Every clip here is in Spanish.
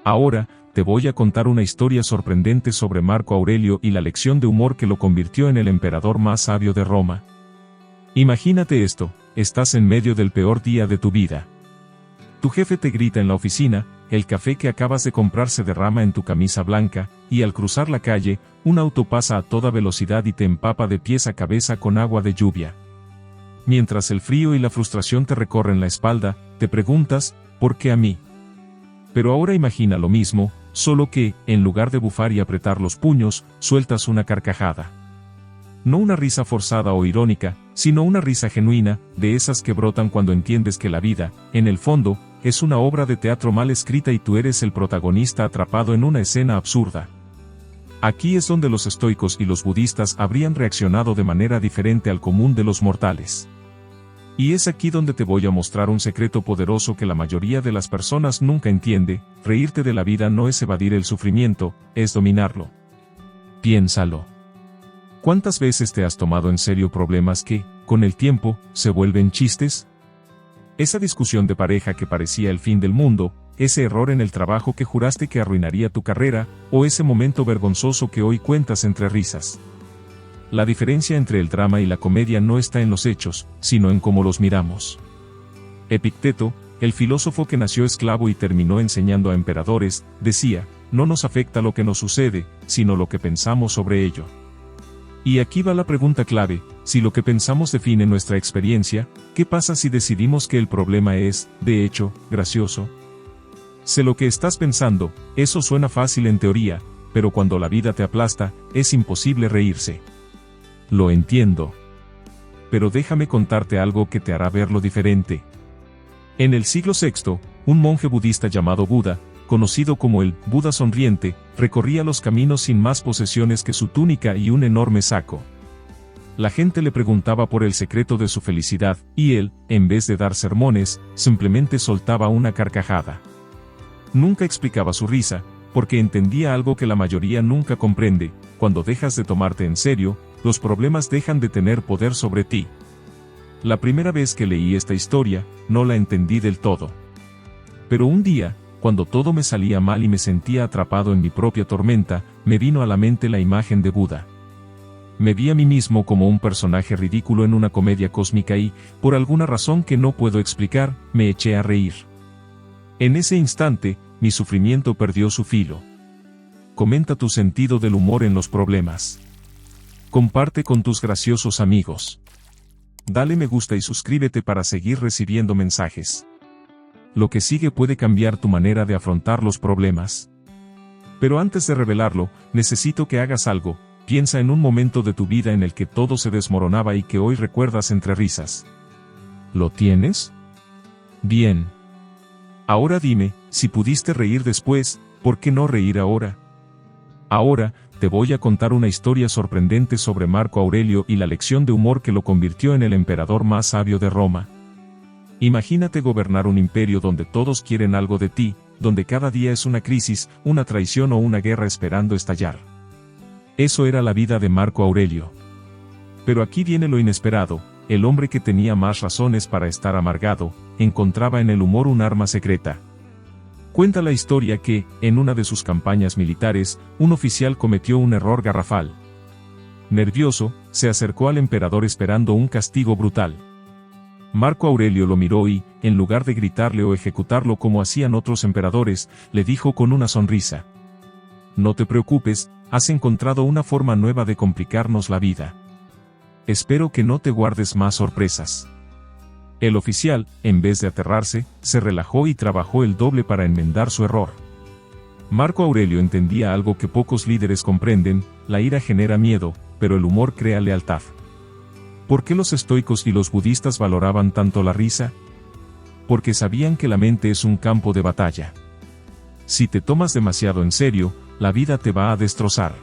Ahora, te voy a contar una historia sorprendente sobre Marco Aurelio y la lección de humor que lo convirtió en el emperador más sabio de Roma. Imagínate esto, estás en medio del peor día de tu vida. Tu jefe te grita en la oficina, el café que acabas de comprar se derrama en tu camisa blanca, y al cruzar la calle, un auto pasa a toda velocidad y te empapa de pies a cabeza con agua de lluvia. Mientras el frío y la frustración te recorren la espalda, te preguntas, ¿por qué a mí? Pero ahora imagina lo mismo, solo que, en lugar de bufar y apretar los puños, sueltas una carcajada. No una risa forzada o irónica, sino una risa genuina, de esas que brotan cuando entiendes que la vida, en el fondo, es una obra de teatro mal escrita y tú eres el protagonista atrapado en una escena absurda. Aquí es donde los estoicos y los budistas habrían reaccionado de manera diferente al común de los mortales. Y es aquí donde te voy a mostrar un secreto poderoso que la mayoría de las personas nunca entiende: reírte de la vida no es evadir el sufrimiento, es dominarlo. Piénsalo. ¿Cuántas veces te has tomado en serio problemas que, con el tiempo, se vuelven chistes? Esa discusión de pareja que parecía el fin del mundo, ese error en el trabajo que juraste que arruinaría tu carrera, o ese momento vergonzoso que hoy cuentas entre risas. La diferencia entre el drama y la comedia no está en los hechos, sino en cómo los miramos. Epicteto, el filósofo que nació esclavo y terminó enseñando a emperadores, decía, no nos afecta lo que nos sucede, sino lo que pensamos sobre ello. Y aquí va la pregunta clave: si lo que pensamos define nuestra experiencia, ¿qué pasa si decidimos que el problema es, de hecho, gracioso? Sé lo que estás pensando, eso suena fácil en teoría, pero cuando la vida te aplasta, es imposible reírse. Lo entiendo. Pero déjame contarte algo que te hará verlo diferente. En el siglo VI, un monje budista llamado Buda, conocido como el Buda sonriente, recorría los caminos sin más posesiones que su túnica y un enorme saco. La gente le preguntaba por el secreto de su felicidad, y él, en vez de dar sermones, simplemente soltaba una carcajada. Nunca explicaba su risa, porque entendía algo que la mayoría nunca comprende: cuando dejas de tomarte en serio, los problemas dejan de tener poder sobre ti. La primera vez que leí esta historia, no la entendí del todo. Pero un día, cuando todo me salía mal y me sentía atrapado en mi propia tormenta, me vino a la mente la imagen de Buda. Me vi a mí mismo como un personaje ridículo en una comedia cósmica y, por alguna razón que no puedo explicar, me eché a reír. En ese instante, mi sufrimiento perdió su filo. Comenta tu sentido del humor en los problemas. Comparte con tus graciosos amigos. Dale me gusta y suscríbete para seguir recibiendo mensajes. Lo que sigue puede cambiar tu manera de afrontar los problemas. Pero antes de revelarlo, necesito que hagas algo. Piensa en un momento de tu vida en el que todo se desmoronaba y que hoy recuerdas entre risas. ¿Lo tienes? Bien. Ahora dime, si pudiste reír después, ¿por qué no reír ahora? Ahora, te voy a contar una historia sorprendente sobre Marco Aurelio y la lección de humor que lo convirtió en el emperador más sabio de Roma. Imagínate gobernar un imperio donde todos quieren algo de ti, donde cada día es una crisis, una traición o una guerra esperando estallar. Eso era la vida de Marco Aurelio. Pero aquí viene lo inesperado: el hombre que tenía más razones para estar amargado, encontraba en el humor un arma secreta. Cuenta la historia que, en una de sus campañas militares, un oficial cometió un error garrafal. Nervioso, se acercó al emperador esperando un castigo brutal. Marco Aurelio lo miró y, en lugar de gritarle o ejecutarlo como hacían otros emperadores, le dijo con una sonrisa: no te preocupes, has encontrado una forma nueva de complicarnos la vida. Espero que no te guardes más sorpresas. El oficial, en vez de aterrarse, se relajó y trabajó el doble para enmendar su error. Marco Aurelio entendía algo que pocos líderes comprenden: la ira genera miedo, pero el humor crea lealtad. ¿Por qué los estoicos y los budistas valoraban tanto la risa? Porque sabían que la mente es un campo de batalla. Si te tomas demasiado en serio, la vida te va a destrozar.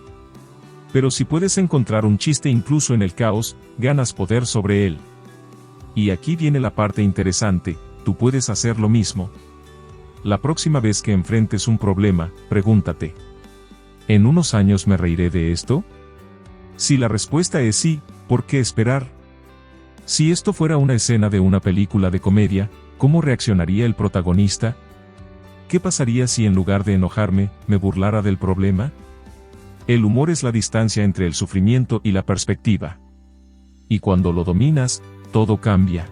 Pero si puedes encontrar un chiste incluso en el caos, ganas poder sobre él. Y aquí viene la parte interesante: tú puedes hacer lo mismo. La próxima vez que enfrentes un problema, pregúntate: ¿en unos años me reiré de esto? Si la respuesta es sí, ¿por qué esperar? Si esto fuera una escena de una película de comedia, ¿cómo reaccionaría el protagonista? ¿Qué pasaría si en lugar de enojarme, me burlara del problema? El humor es la distancia entre el sufrimiento y la perspectiva. Y cuando lo dominas, todo cambia.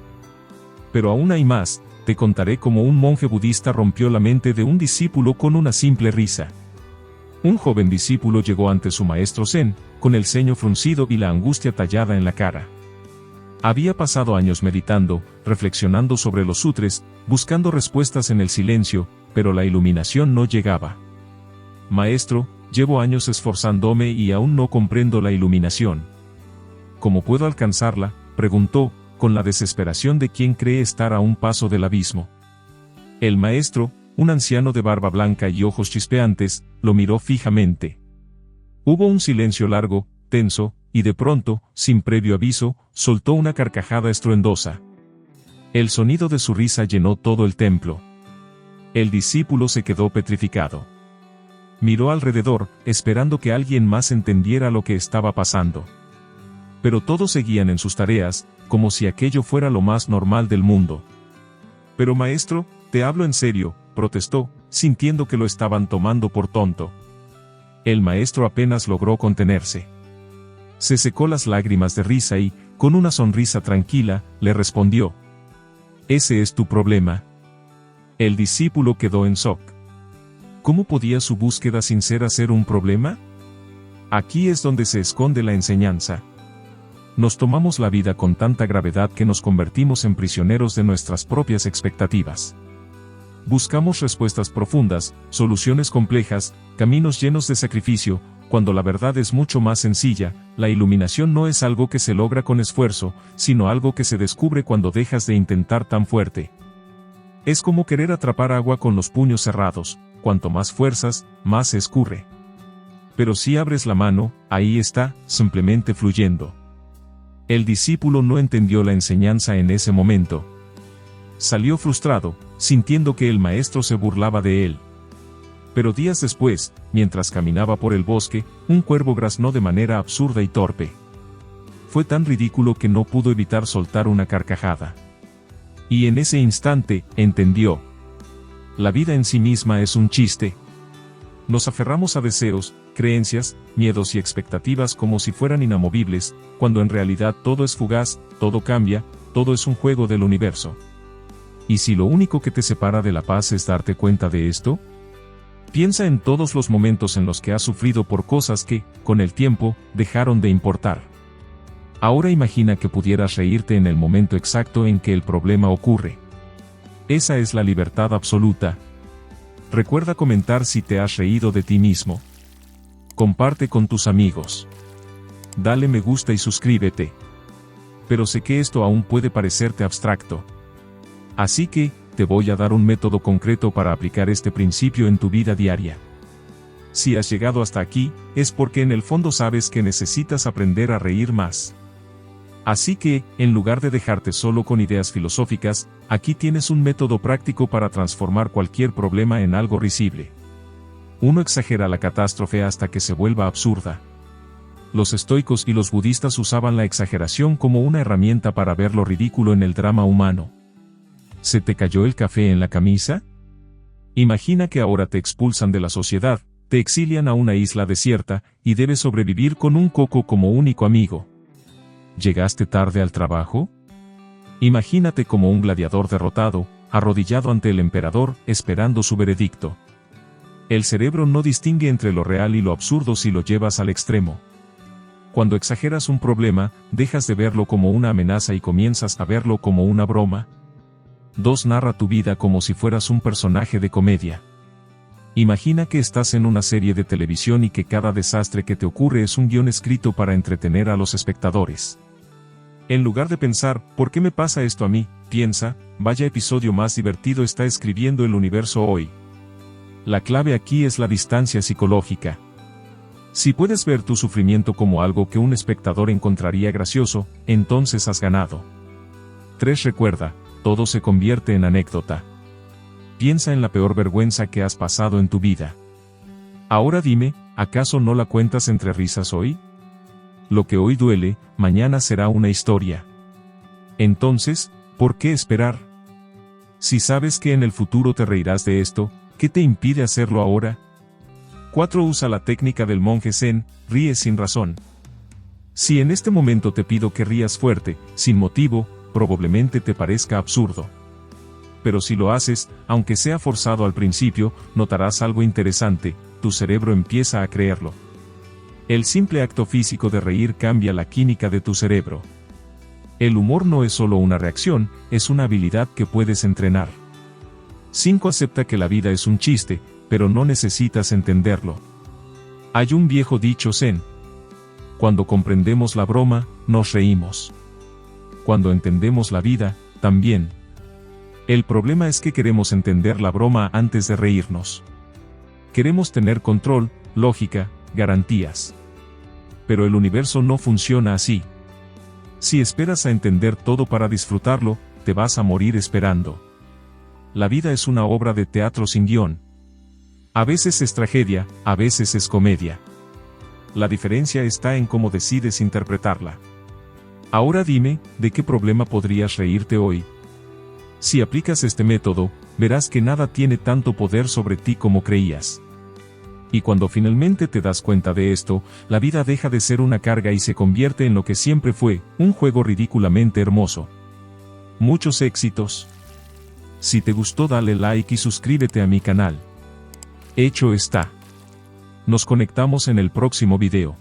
Pero aún hay más, te contaré cómo un monje budista rompió la mente de un discípulo con una simple risa. Un joven discípulo llegó ante su maestro Zen, con el ceño fruncido y la angustia tallada en la cara. Había pasado años meditando, reflexionando sobre los sutras, buscando respuestas en el silencio, pero la iluminación no llegaba. Maestro, llevo años esforzándome y aún no comprendo la iluminación. ¿Cómo puedo alcanzarla?, preguntó, con la desesperación de quien cree estar a un paso del abismo. El maestro, un anciano de barba blanca y ojos chispeantes, lo miró fijamente. Hubo un silencio largo, tenso, y de pronto, sin previo aviso, soltó una carcajada estruendosa. El sonido de su risa llenó todo el templo. El discípulo se quedó petrificado. Miró alrededor, esperando que alguien más entendiera lo que estaba pasando. Pero todos seguían en sus tareas, como si aquello fuera lo más normal del mundo. Pero maestro, te hablo en serio, protestó, sintiendo que lo estaban tomando por tonto. El maestro apenas logró contenerse. Se secó las lágrimas de risa y, con una sonrisa tranquila, le respondió: «¿Ese es tu problema?». El discípulo quedó en shock. ¿Cómo podía su búsqueda sincera ser un problema? Aquí es donde se esconde la enseñanza. Nos tomamos la vida con tanta gravedad que nos convertimos en prisioneros de nuestras propias expectativas. Buscamos respuestas profundas, soluciones complejas, caminos llenos de sacrificio, cuando la verdad es mucho más sencilla. La iluminación no es algo que se logra con esfuerzo, sino algo que se descubre cuando dejas de intentar tan fuerte. Es como querer atrapar agua con los puños cerrados, cuanto más fuerzas, más se escurre. Pero si abres la mano, ahí está, simplemente fluyendo. El discípulo no entendió la enseñanza en ese momento. Salió frustrado, sintiendo que el maestro se burlaba de él. Pero días después, mientras caminaba por el bosque, un cuervo graznó de manera absurda y torpe. Fue tan ridículo que no pudo evitar soltar una carcajada. Y en ese instante, entendió. La vida en sí misma es un chiste. Nos aferramos a deseos, creencias, miedos y expectativas como si fueran inamovibles, cuando en realidad todo es fugaz, todo cambia, todo es un juego del universo. ¿Y si lo único que te separa de la paz es darte cuenta de esto? Piensa en todos los momentos en los que has sufrido por cosas que, con el tiempo, dejaron de importar. Ahora imagina que pudieras reírte en el momento exacto en que el problema ocurre. Esa es la libertad absoluta. Recuerda comentar si te has reído de ti mismo. Comparte con tus amigos. Dale me gusta y suscríbete. Pero sé que esto aún puede parecerte abstracto. Así que, te voy a dar un método concreto para aplicar este principio en tu vida diaria. Si has llegado hasta aquí, es porque en el fondo sabes que necesitas aprender a reír más. Así que, en lugar de dejarte solo con ideas filosóficas, aquí tienes un método práctico para transformar cualquier problema en algo risible. Uno exagera la catástrofe hasta que se vuelva absurda. Los estoicos y los budistas usaban la exageración como una herramienta para ver lo ridículo en el drama humano. ¿Se te cayó el café en la camisa? Imagina que ahora te expulsan de la sociedad, te exilian a una isla desierta, y debes sobrevivir con un coco como único amigo. ¿Llegaste tarde al trabajo? Imagínate como un gladiador derrotado, arrodillado ante el emperador, esperando su veredicto. El cerebro no distingue entre lo real y lo absurdo si lo llevas al extremo. Cuando exageras un problema, dejas de verlo como una amenaza y comienzas a verlo como una broma. 2. Narra tu vida como si fueras un personaje de comedia. Imagina que estás en una serie de televisión y que cada desastre que te ocurre es un guión escrito para entretener a los espectadores. En lugar de pensar, ¿por qué me pasa esto a mí?, piensa, vaya episodio más divertido está escribiendo el universo hoy. La clave aquí es la distancia psicológica. Si puedes ver tu sufrimiento como algo que un espectador encontraría gracioso, entonces has ganado. 3. Recuerda, todo se convierte en anécdota. Piensa en la peor vergüenza que has pasado en tu vida. Ahora dime, ¿acaso no la cuentas entre risas hoy? Lo que hoy duele, mañana será una historia. Entonces, ¿por qué esperar? Si sabes que en el futuro te reirás de esto, ¿Qué te impide hacerlo ahora? 4. Usa la técnica del monje zen, ríe sin razón. Si en este momento te pido que rías fuerte, sin motivo, probablemente te parezca absurdo. Pero si lo haces, aunque sea forzado al principio, notarás algo interesante, tu cerebro empieza a creerlo. El simple acto físico de reír cambia la química de tu cerebro. El humor no es solo una reacción, es una habilidad que puedes entrenar. 5. Acepta que la vida es un chiste, pero no necesitas entenderlo. Hay un viejo dicho zen. Cuando comprendemos la broma, nos reímos. Cuando entendemos la vida, también. El problema es que queremos entender la broma antes de reírnos. Queremos tener control, lógica, garantías. Pero el universo no funciona así. Si esperas a entender todo para disfrutarlo, te vas a morir esperando. La vida es una obra de teatro sin guión. A veces es tragedia, a veces es comedia. La diferencia está en cómo decides interpretarla. Ahora dime, ¿de qué problema podrías reírte hoy? Si aplicas este método, verás que nada tiene tanto poder sobre ti como creías. Y cuando finalmente te das cuenta de esto, la vida deja de ser una carga y se convierte en lo que siempre fue, un juego ridículamente hermoso. Muchos éxitos. Si te gustó, dale like y suscríbete a mi canal. Hecho está. Nos conectamos en el próximo video.